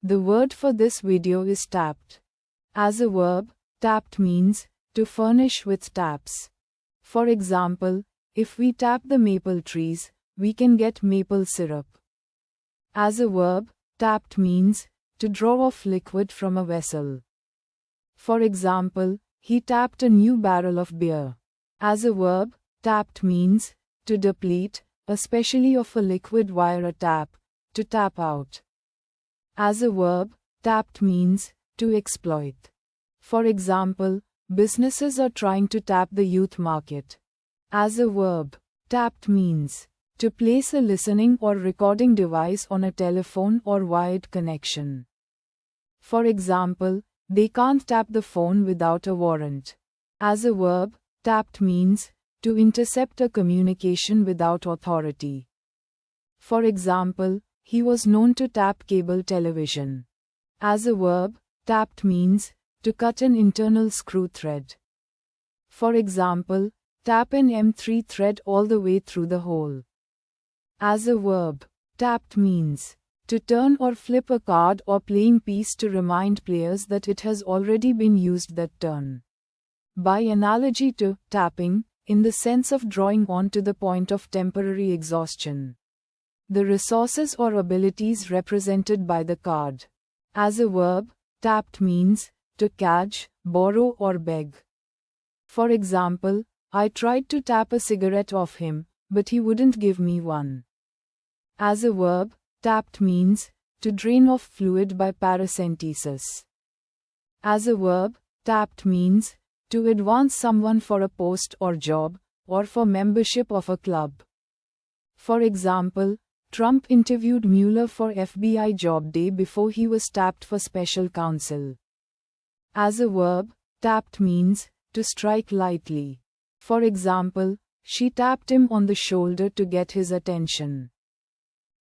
The word for this video is tapped. As a verb, tapped means to furnish with taps. For example, if we tap the maple trees, we can get maple syrup. As a verb, tapped means to draw off liquid from a vessel. For example, he tapped a new barrel of beer. As a verb, tapped means to deplete, especially of a liquid via a tap, to tap out. As a verb, tapped means to exploit. For example, businesses are trying to tap the youth market. As a verb, tapped means to place a listening or recording device on a telephone or wired connection. For example, they can't tap the phone without a warrant. As a verb, tapped means to intercept a communication without authority. For example, he was known to tap cable television. As a verb, tapped means to cut an internal screw thread. For example, tap an M3 thread all the way through the hole. As a verb, tapped means to turn or flip a card or playing piece to remind players that it has already been used that turn. By analogy to tapping, in the sense of drawing on to the point of temporary exhaustion. The resources or abilities represented by the card. As a verb, tapped means to catch, borrow or beg. For example, I tried to tap a cigarette off him, but he wouldn't give me one. As a verb, tapped means to drain off fluid by paracentesis. As a verb, tapped means to advance someone for a post or job, or for membership of a club. For example, Trump interviewed Mueller for FBI job day before he was tapped for special counsel. As a verb, tapped means to strike lightly. For example, she tapped him on the shoulder to get his attention.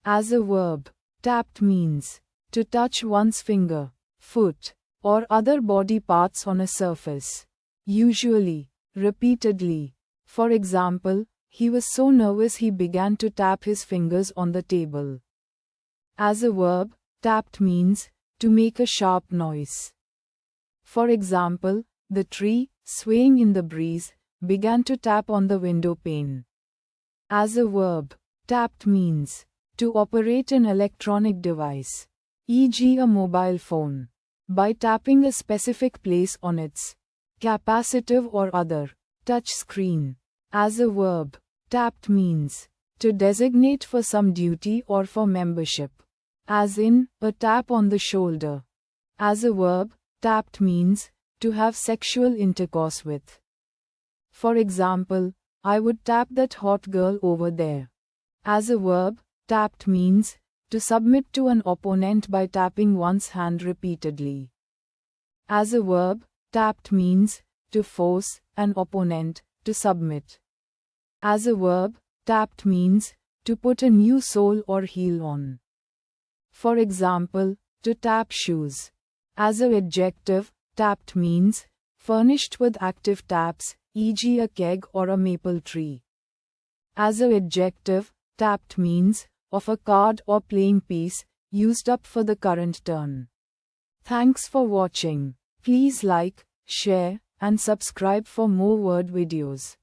As a verb, tapped means to touch one's finger, foot, or other body parts on a surface. Usually, repeatedly. For example, he was so nervous he began to tap his fingers on the table. As a verb, tapped means to make a sharp noise. For example, the tree, swaying in the breeze, began to tap on the window pane. As a verb, tapped means to operate an electronic device, e.g. a mobile phone, by tapping a specific place on its capacitive or other touch screen. As a verb, tapped means to designate for some duty or for membership, as in a tap on the shoulder. As a verb, tapped means to have sexual intercourse with. For example, I would tap that hot girl over there. As a verb, tapped means to submit to an opponent by tapping one's hand repeatedly. As a verb, tapped means to force an opponent to submit. As a verb, tapped means to put a new sole or heel on. For example, to tap shoes. As an adjective, tapped means furnished with active taps, e.g. a keg or a maple tree. As an adjective, tapped means of a card or playing piece used up for the current turn. Thanks for watching. Please like, share, and subscribe for more word videos.